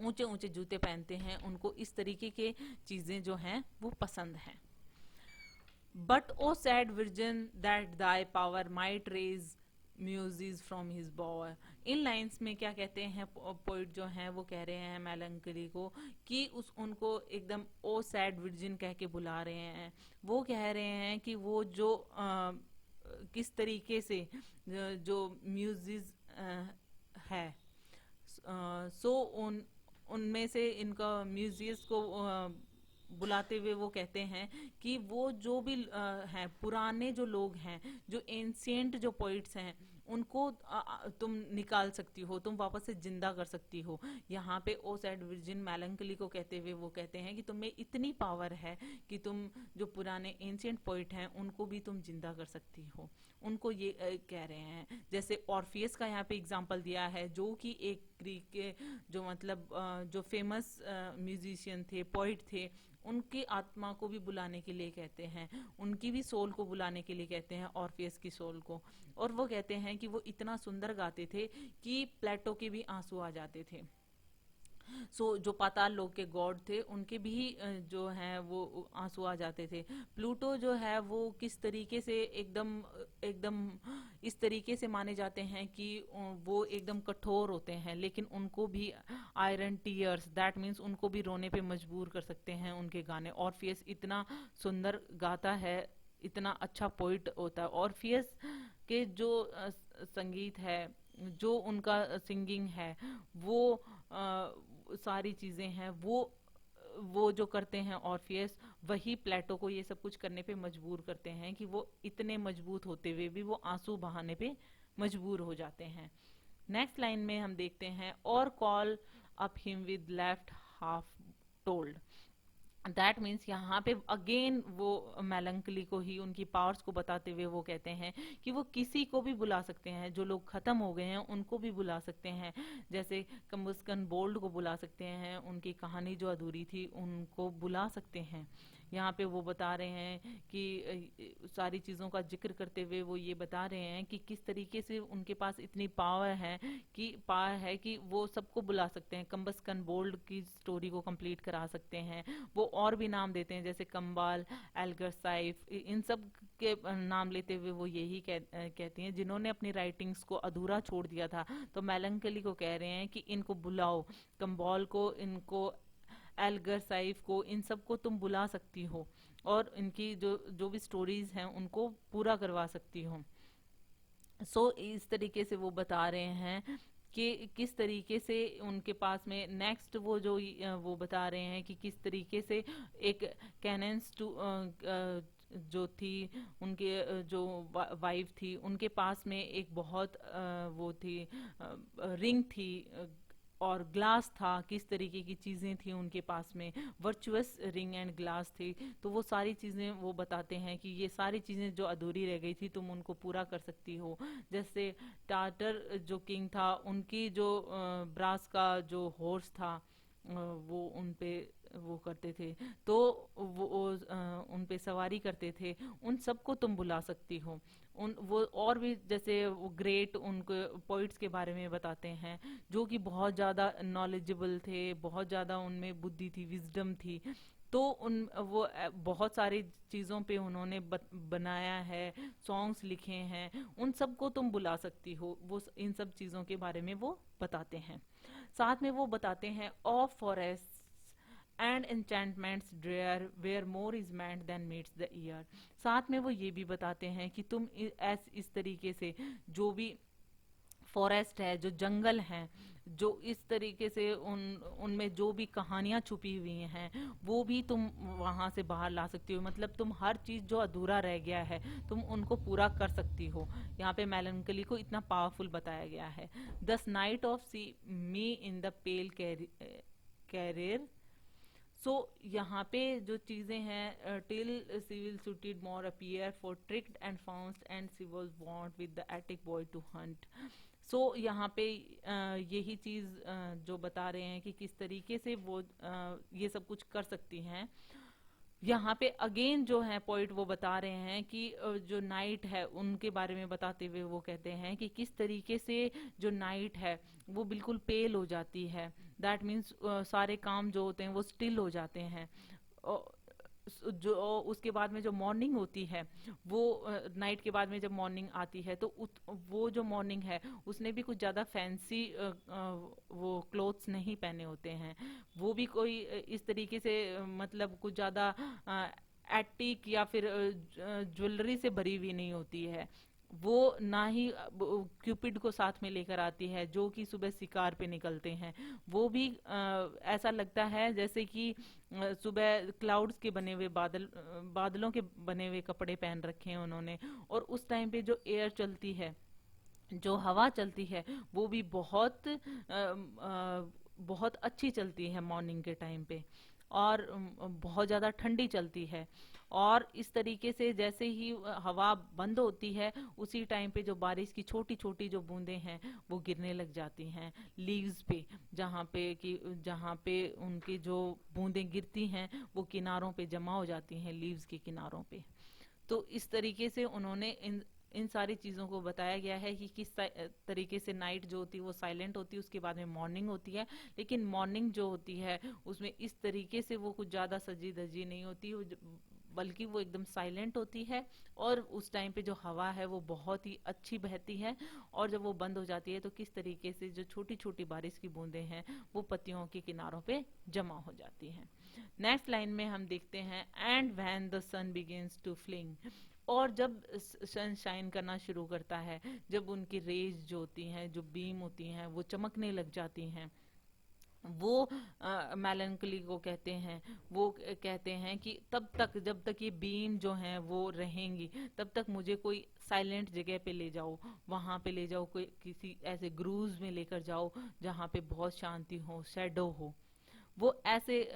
ऊंचे ऊंचे जूते पहनते हैं, उनको इस तरीके के चीजें जो हैं वो पसंद हैं। But O sad virgin that thy power might raise Musaeus from his bower. इन लाइंस में क्या कहते हैं पोइट जो हैं वो कह रहे हैं मेलंकली को कि उस उनको एकदम ओ सैड विर्जिन कह के बुला रहे हैं। वो कह रहे हैं कि वो जो किस तरीके से जो म्यूजिज है, सो उनमें से इनका म्यूजियस को बुलाते हुए वो कहते हैं कि वो जो भी हैं, पुराने जो लोग हैं, जो एंशियंट जो पोइट्स हैं, उनको तुम निकाल सकती हो, तुम वापस से जिंदा कर सकती हो। यहाँ पे ओ सैड वर्जिन मेलंकली को कहते हुए वो कहते हैं कि तुम्हें इतनी पावर है कि तुम जो पुराने एंशियंट पोइट हैं उनको भी तुम जिंदा कर सकती हो। उनको ये कह रहे हैं। जैसे ऑर्फियस का यहाँ पे एग्जांपल दिया है, जो कि एक ग्रीक के जो मतलब जो फेमस म्यूजिशियन थे, पोइट थे, उनकी आत्मा को भी बुलाने के लिए कहते हैं, उनकी भी सोल को बुलाने के लिए कहते हैं, ऑर्फियस की सोल को। और वो कहते हैं कि वो इतना सुंदर गाते थे कि प्लेटो के भी आंसू आ जाते थे। जो पाताल लोक के गॉड थे उनके भी जो हैं वो आंसू आ जाते थे। प्लूटो जो है वो किस तरीके से एकदम एकदम इस तरीके से माने जाते हैं कि वो एकदम कठोर होते हैं, लेकिन उनको भी आयरन टीयर्स, दैट मीन्स उनको भी रोने पे मजबूर कर सकते हैं उनके गाने। ऑर्फियस इतना सुंदर गाता है, इतना अच्छा पोइट होता है। ऑर्फियस के जो संगीत है, जो उनका सिंगिंग है, वो सारी चीजें हैं वो जो करते हैं ऑर्फियस, वही प्लेटो को ये सब कुछ करने पे मजबूर करते हैं कि वो इतने मजबूत होते हुए भी वो आंसू बहाने पे मजबूर हो जाते हैं। नेक्स्ट लाइन में हम देखते हैं, और call up him with left half told. That means यहाँ पे अगेन वो मेलंकली को ही उनकी पावर्स को बताते हुए वो कहते हैं कि वो किसी को भी बुला सकते हैं, जो लोग खत्म हो गए हैं उनको भी बुला सकते हैं, जैसे कम्बस्कन बोल्ड को बुला सकते हैं, उनकी कहानी जो अधूरी थी उनको बुला सकते हैं। यहाँ पे वो बता रहे हैं कि सारी चीज़ों का जिक्र करते हुए वो ये बता रहे हैं कि किस तरीके से उनके पास इतनी पावर है कि वो सबको बुला सकते हैं, कम्बस्कन बोल्ड की स्टोरी को कंप्लीट करा सकते हैं। वो और भी नाम देते हैं जैसे कंबाल, एल्गर साइफ, इन सब के नाम लेते हुए वो यही कहती हैं जिन्होंने अपनी राइटिंग्स को अधूरा छोड़ दिया था। तो मेलंकली को कह रहे हैं कि इनको बुलाओ, कंबाल को, इनको एल्गर साइफ को, इन सबको तुम बुला सकती हो और इनकी जो जो भी स्टोरीज हैं उनको पूरा करवा सकती हो। इस तरीके से वो बता रहे हैं कि किस तरीके से उनके पास में नेक्स्ट वो बता रहे हैं कि किस तरीके से एक कैनेंस टू जो थी उनके जो वाइफ थी उनके पास में एक बहुत वो थी, रिंग थी और ग्लास था, किस तरीके की चीज़ें थी उनके पास में, वर्चुअस रिंग एंड ग्लास थी। तो वो सारी चीज़ें वो बताते हैं कि ये सारी चीज़ें जो अधूरी रह गई थी तुम उनको पूरा कर सकती हो। जैसे टाटर जो किंग था, उनकी जो ब्रास का जो हॉर्स था, वो उन पे वो करते थे, तो वो उन पे सवारी करते थे, उन सबको तुम बुला सकती हो। उन वो और भी जैसे वो ग्रेट उनको पोइट्स के बारे में बताते हैं जो कि बहुत ज़्यादा नॉलेजेबल थे, बहुत ज़्यादा उनमें बुद्धि थी, विजडम थी। तो उन वो बहुत सारी चीज़ों पे उन्होंने बनाया है, सॉन्ग्स लिखे हैं, उन सबको तुम बुला सकती हो। वो इन सब चीज़ों के बारे में वो बताते हैं। साथ में वो बताते हैं, of forest and enchantments drear where more is meant than meets the ear. साथ में वो ये भी बताते हैं कि तुम इस तरीके से जो भी फॉरेस्ट है, जो जंगल हैं, जो इस तरीके से उनमें जो भी कहानियां छुपी हुई हैं वो भी तुम वहां से बाहर ला सकती हो। मतलब तुम हर चीज जो अधूरा रह गया है तुम उनको पूरा कर सकती हो। यहाँ पे मेलंकली को इतना पावरफुल बताया गया है। Thus night of see me in the pale career. यहाँ पे जो चीजें हैं, till civil suited more appear for tricked and found and she was bond with the Attic boy to hunt. यहाँ पे यही चीज जो बता रहे हैं कि किस तरीके से वो ये सब कुछ कर सकती हैं। यहाँ पे अगेन जो है पॉइंट वो बता रहे हैं कि जो नाइट है उनके बारे में बताते हुए वो कहते हैं कि किस तरीके से जो नाइट है वो बिल्कुल पेल हो जाती है। दैट मीन्स सारे काम जो होते हैं वो स्टिल हो जाते हैं। जो उसके बाद में जो मॉर्निंग होती है, वो नाइट के बाद में जब मॉर्निंग आती है तो वो जो मॉर्निंग है उसने भी कुछ ज़्यादा फैंसी वो क्लोथ्स नहीं पहने होते हैं, वो भी कोई इस तरीके से मतलब कुछ ज़्यादा एटिक या फिर ज्वेलरी से भरी हुई नहीं होती है। वो ना ही क्यूपिड को साथ में लेकर आती है जो कि सुबह शिकार पे निकलते हैं। वो भी ऐसा लगता है जैसे कि सुबह क्लाउड्स के बने हुए बादलों के बने हुए कपड़े पहन रखे हैं उन्होंने। और उस टाइम पे जो एयर चलती है, जो हवा चलती है, वो भी बहुत अच्छी चलती है मॉर्निंग के टाइम पे, और बहुत ज़्यादा ठंडी चलती है। और इस तरीके से जैसे ही हवा बंद होती है उसी टाइम पे जो बारिश की छोटी छोटी जो बूंदें हैं वो गिरने लग जाती हैं लीव्स पे, जहाँ पे उनकी जो बूंदें गिरती हैं वो किनारों पे जमा हो जाती हैं, लीव्स के किनारों पे। तो इस तरीके से उन्होंने इन सारी चीज़ों को बताया गया है कि किस तरीके से नाइट जो होती है वो साइलेंट होती है, उसके बाद में मॉर्निंग होती है। लेकिन मॉर्निंग जो होती है उसमें इस तरीके से वो कुछ ज़्यादा सजी धजी नहीं होती, बल्कि वो एकदम साइलेंट होती है। और उस टाइम पे जो हवा है वो बहुत ही अच्छी बहती है। और जब वो बंद हो जाती है तो किस तरीके से जो छोटी छोटी बारिश की बूंदें हैं वो पत्तियों के किनारों पे जमा हो जाती हैं। नेक्स्ट लाइन में हम देखते हैं, and when the sun begins to fling. और जब सन शाइन करना शुरू करता है, जब उनकी रेज जो होती हैं, जो बीम होती हैं वो चमकने लग जाती हैं, वो मेलनकली को कहते हैं। वो कहते हैं कि तब तक, जब तक ये बीम जो हैं वो रहेंगी, तब तक मुझे कोई साइलेंट जगह पे ले जाओ, वहाँ पे ले जाओ, कोई किसी ऐसे ग्रूव्स में लेकर जाओ जहाँ पे बहुत शांति हो, शैडो हो। वो ऐसे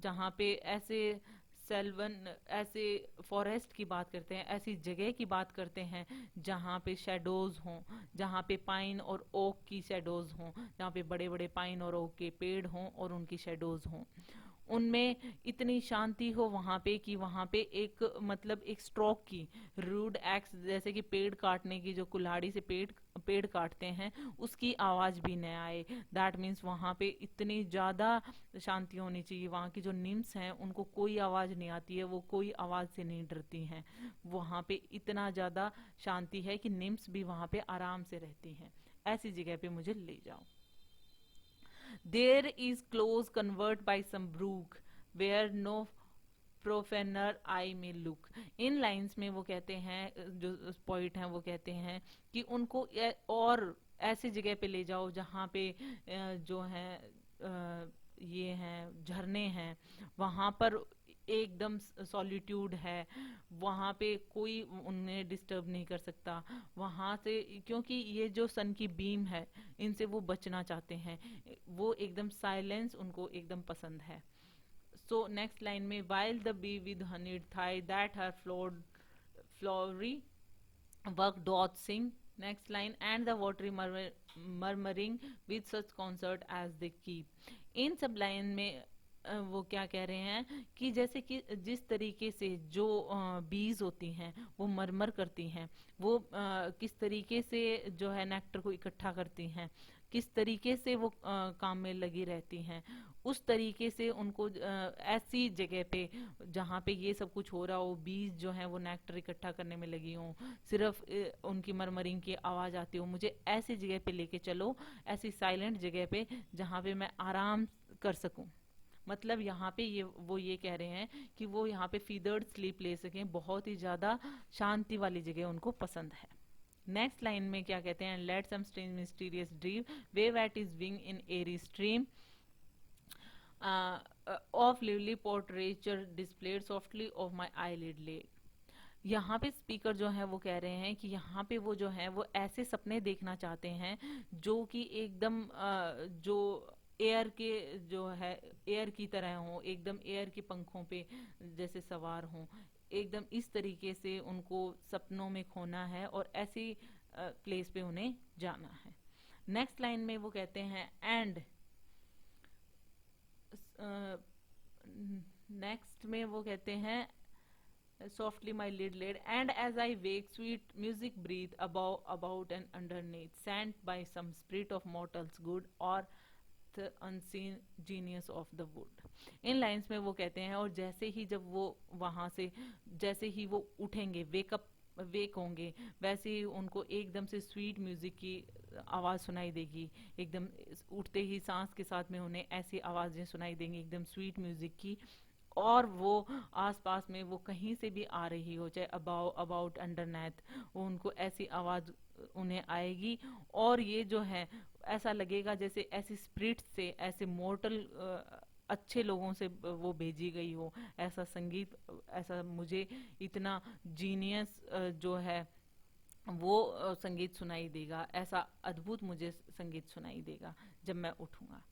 जहाँ पे ऐसे सेल्वन, ऐसे फॉरेस्ट की बात करते हैं, ऐसी जगह की बात करते हैं जहाँ पे शेडोज हों, जहाँ पे पाइन और ओक की शेडोज हों, जहाँ पे बड़े बड़े पाइन और ओक के पेड़ हों और उनकी शेडोज हों, उनमें इतनी शांति हो वहां पे कि वहां पे एक मतलब एक स्ट्रोक की रूड एक्स, जैसे कि पेड़ काटने की, जो कुल्हाड़ी से पेड़ पेड़ काटते हैं, उसकी आवाज भी न आए। दैट मीन्स वहां पे इतनी ज्यादा शांति होनी चाहिए। वहां की जो निम्स हैं उनको कोई आवाज नहीं आती है, वो कोई आवाज से नहीं डरती हैं। वहां पे इतना ज्यादा शांति है कि निम्स भी वहां पे आराम से रहती हैं। ऐसी जगह पे मुझे ले जाओ। There is close convert by some brook where no profaner eye may look। In lines में वो कहते हैं, जो पोइट हैं वो कहते हैं कि उनको और ऐसी जगह पे ले जाओ जहाँ पे जो है ये हैं झरने हैं, वहाँ पर एकदम सॉलिट्यूड है, वहाँ पे कोई उन्हें डिस्टर्ब नहीं कर सकता वहाँ से, क्योंकि ये जो सन की बीम है इनसे वो बचना चाहते हैं। वो एकदम साइलेंस उनको एकदम पसंद है। सो नेक्स्ट लाइन में, while the bee with honeyed thigh that her flowery work doth sing। next line, and the watery murmuring with such concert as they keep। इन सब लाइन में वो क्या कह रहे हैं कि जैसे कि जिस तरीके से जो बीज होती हैं वो मरमर करती हैं, वो किस तरीके से जो है नेक्टर को इकट्ठा करती हैं, किस तरीके से वो काम में लगी रहती हैं, उस तरीके से उनको ऐसी जगह पे जहाँ पे ये सब कुछ हो रहा हो, बीज जो हैं वो नेक्टर इकट्ठा करने में लगी हों, सिर्फ उनकी मरमरिंग की आवाज़ आती हो, मुझे ऐसी जगह पे लेके चलो, ऐसी साइलेंट जगह पे जहाँ पे मैं आराम कर सकूं। मतलब यहाँ पे ये कह रहे हैं कि वो यहाँ पे फीदर्ड स्लीप ले सकें, बहुत ही ज़्यादा शांति वाली जगह उनको पसंद है। नेक्स्ट लाइन में क्या कहते हैं, let some strange mysterious dream wave at his wing in airy stream of lively portraiture displayed softly of my eyelid laid. यहाँ पे स्पीकर जो है वो कह रहे हैं कि यहाँ पे वो जो है वो ऐसे सपने देखना चाहते हैं जो कि एकदम जो एयर के जो है एयर की तरह हो, एकदम एयर के पंखों पे जैसे सवार हों, एकदम इस तरीके से उनको सपनों में खोना है और ऐसी प्लेस पे उन्हें जाना है। नेक्स्ट लाइन में वो कहते हैं, एंड नेक्स्ट में वो कहते हैं, softly my lid laid, and as I wake sweet music breathe about and underneath, sent by some spirit of mortals good or the unseen genius of the wood। In lines में वो कहते हैं, और जैसे ही जब वो वहां से जैसे ही वो उठेंगे, वेक होंगे, वैसे ही उनको एकदम से स्वीट म्यूजिक की आवाज़ सुनाई देगी। एकदम उठते ही सांस के साथ में उन्हें ऐसी आवाज़ें सुनाई देंगी एकदम स्वीट म्यूजिक की, और वो आसपास में वो कहीं से भी आ रही हो, चाहे अबाउट अंडरनेथ, वो उनको ऐसी आवाज़ उन्हें आएगी। और ये जो है ऐसा लगेगा जैसे ऐसी स्पिरिट से, ऐसे मोर्टल अच्छे लोगों से वो भेजी गई हो। ऐसा संगीत, ऐसा मुझे इतना जीनियस जो है वो संगीत सुनाई देगा, ऐसा अद्भुत मुझे संगीत सुनाई देगा जब मैं उठूंगा।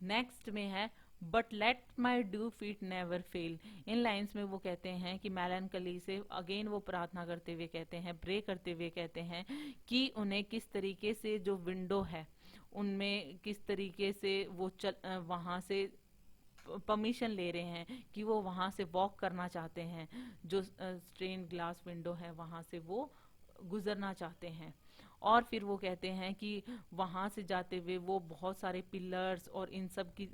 नेक्स्ट में है, but let my due feet never fail. In lines में वो कहते हैं कि मेलनकली से अगेन वो प्रार्थना करते हुए कहते हैं, प्रे करते हुए कहते हैं कि उन्हें किस तरीके से जो विंडो है उनमें किस तरीके से वो वहाँ से परमिशन ले रहे हैं कि वो वहाँ से वॉक करना चाहते हैं, जो स्ट्रेन ग्लास विंडो है वहाँ से वो गुजरना चाहते हैं। और फिर वो कहते हैं कि वहाँ से जाते हुए वो बहुत सारे पिलर्स और इन सब की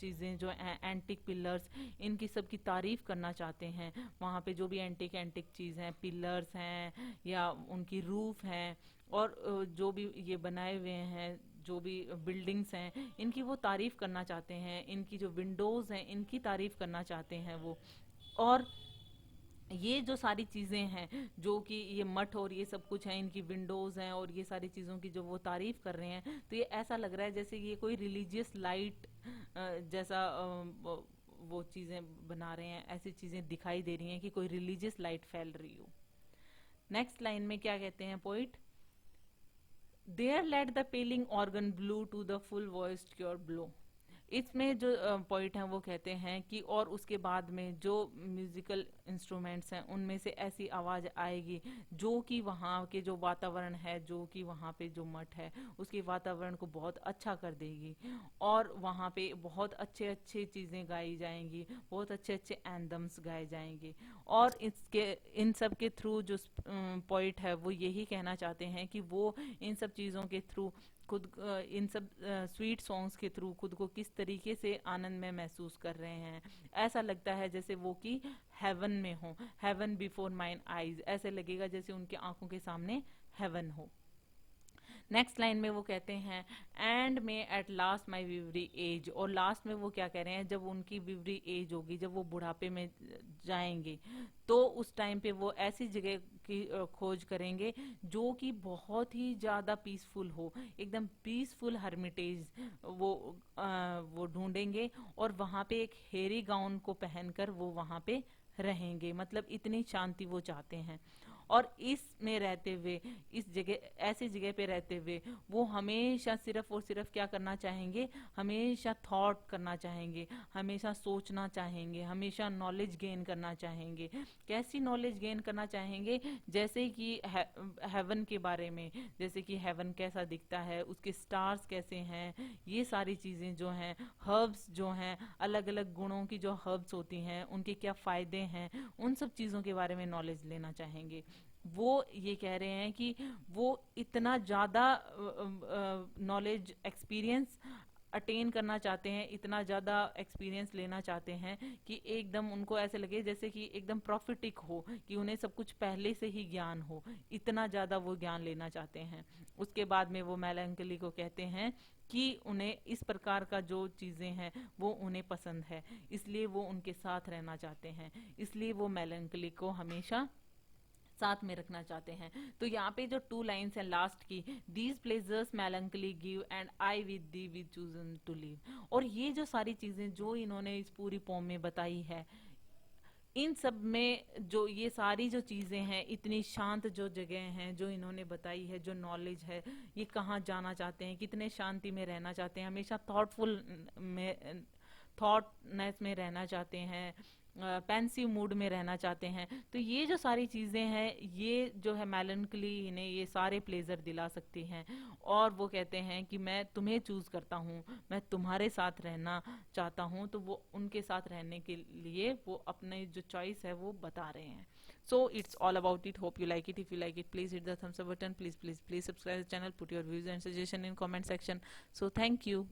चीज़ें जो एंटिक पिलर्स, इनकी सब की तारीफ करना चाहते हैं। वहाँ पे जो भी एंटिक चीज़ हैं, पिलर्स हैं या उनकी रूफ हैं, और जो भी ये बनाए हुए हैं, जो भी बिल्डिंग्स हैं, इनकी वो तारीफ करना चाहते हैं। इनकी जो विंडोज़ हैं इनकी तारीफ करना चाहते हैं वो। और ये जो सारी चीज़ें हैं, जो कि ये मठ और ये सब कुछ है, इनकी विंडोज़ हैं और ये सारी चीज़ों की जो वो तारीफ़ कर रहे हैं, तो ये ऐसा लग रहा है जैसे ये कोई रिलीजियस लाइट जैसा वो चीजें बना रहे हैं, ऐसी चीजें दिखाई दे रही हैं कि कोई रिलीजियस लाइट फैल रही हो। नेक्स्ट लाइन में क्या कहते हैं poet, there let the pealing organ blow to the full voiced quire below. इसमें जो पॉइंट है वो कहते हैं कि और उसके बाद में जो म्यूजिकल इंस्ट्रूमेंट्स हैं उनमें से ऐसी आवाज आएगी जो कि वहाँ के जो वातावरण है, जो कि वहाँ पे जो मठ है उसके वातावरण को बहुत अच्छा कर देगी, और वहाँ पे बहुत अच्छे अच्छे चीजें गाई जाएंगी, बहुत अच्छे अच्छे एंथम्स गाए जाएंगे। और इसके इन सब के थ्रू जो पॉइंट है वो यही कहना चाहते हैं कि वो इन सब चीजों के थ्रू खुद इन सब स्वीट सॉन्ग्स के थ्रू खुद को किस तरीके से आनंद में महसूस कर रहे हैं। ऐसा लगता है जैसे वो कि हेवन में हो, हेवन बिफोर माइन आईज, ऐसे लगेगा जैसे उनकी आंखों के सामने हेवन हो। नेक्स्ट लाइन में वो कहते हैं and may at last my weary age, और लास्ट में वो क्या कह रहे हैं, जब उनकी विवरी एज होगी, जब वो बुढ़ापे में जाएंगे, तो उस टाइम पे वो ऐसी जगह की खोज करेंगे जो कि बहुत ही ज्यादा पीसफुल हो, एकदम पीसफुल हर्मिटेज वो ढूंढेंगे, और वहां पे एक हेरी गाउन को पहनकर वो वहां पे रहेंगे। मतलब इतनी शांति वो चाहते हैं। और इसमें रहते हुए, इस जगह, ऐसी जगह पे रहते हुए वो हमेशा सिर्फ और सिर्फ क्या करना चाहेंगे, हमेशा थॉट करना चाहेंगे, हमेशा सोचना चाहेंगे, हमेशा नॉलेज गेन करना चाहेंगे। कैसी नॉलेज गेन करना चाहेंगे, जैसे कि हेवन के बारे में, जैसे कि हेवन कैसा दिखता है, उसके स्टार्स कैसे हैं, ये सारी चीजें जो हैं, हर्ब्स जो हैं, अलग अलग गुणों की जो हर्ब्स होती हैं उनके क्या फायदे हैं, उन सब चीजों के बारे में नॉलेज लेना चाहेंगे। वो ये कह रहे हैं कि वो इतना ज्यादा नॉलेज एक्सपीरियंस अटेन करना चाहते हैं, इतना ज्यादा एक्सपीरियंस लेना चाहते हैं कि एकदम उनको ऐसे लगे जैसे कि एकदम प्रॉफिटिक हो, कि उन्हें सब कुछ पहले से ही ज्ञान हो, इतना ज्यादा वो ज्ञान लेना चाहते हैं। उसके बाद में वो मेलैंकली को कहते हैं कि उन्हें इस प्रकार का जो चीजें हैं वो उन्हें पसंद है, इसलिए वो उनके साथ रहना चाहते हैं, इसलिए वो मेलैंकली को हमेशा साथ में रखना चाहते हैं। तो यहाँ पे जो टू लाइन्स हैं लास्ट की, these pleasures melancholy give and I with thee with chosen to live, और ये जो सारी चीजें जो इन्होंने इस पूरी पोम में बताई है, इन सब में जो ये सारी जो चीजें हैं, इतनी शांत जो जगह हैं जो इन्होंने बताई है, जो नॉलेज है, ये कहाँ जाना चाहते हैं, कितने शांति में रहना चाहते हैं, हमेशा थॉटफुल में, थॉटनेस में रहना चाहते हैं, पेंसिव मूड में रहना चाहते हैं। तो ये जो सारी चीजें हैं, ये जो है मेलंकली इन्हें ये सारे प्लेजर दिला सकती हैं, और वो कहते हैं कि मैं तुम्हें चूज करता हूँ, मैं तुम्हारे साथ रहना चाहता हूँ। तो वो उनके साथ रहने के लिए वो अपने जो चॉइस है वो बता रहे हैं। So it's all about it. Hope you like it. If you like it, please hit the thumbs up button. Please subscribe the channel. Put your views and suggestion in comment section. So thank you.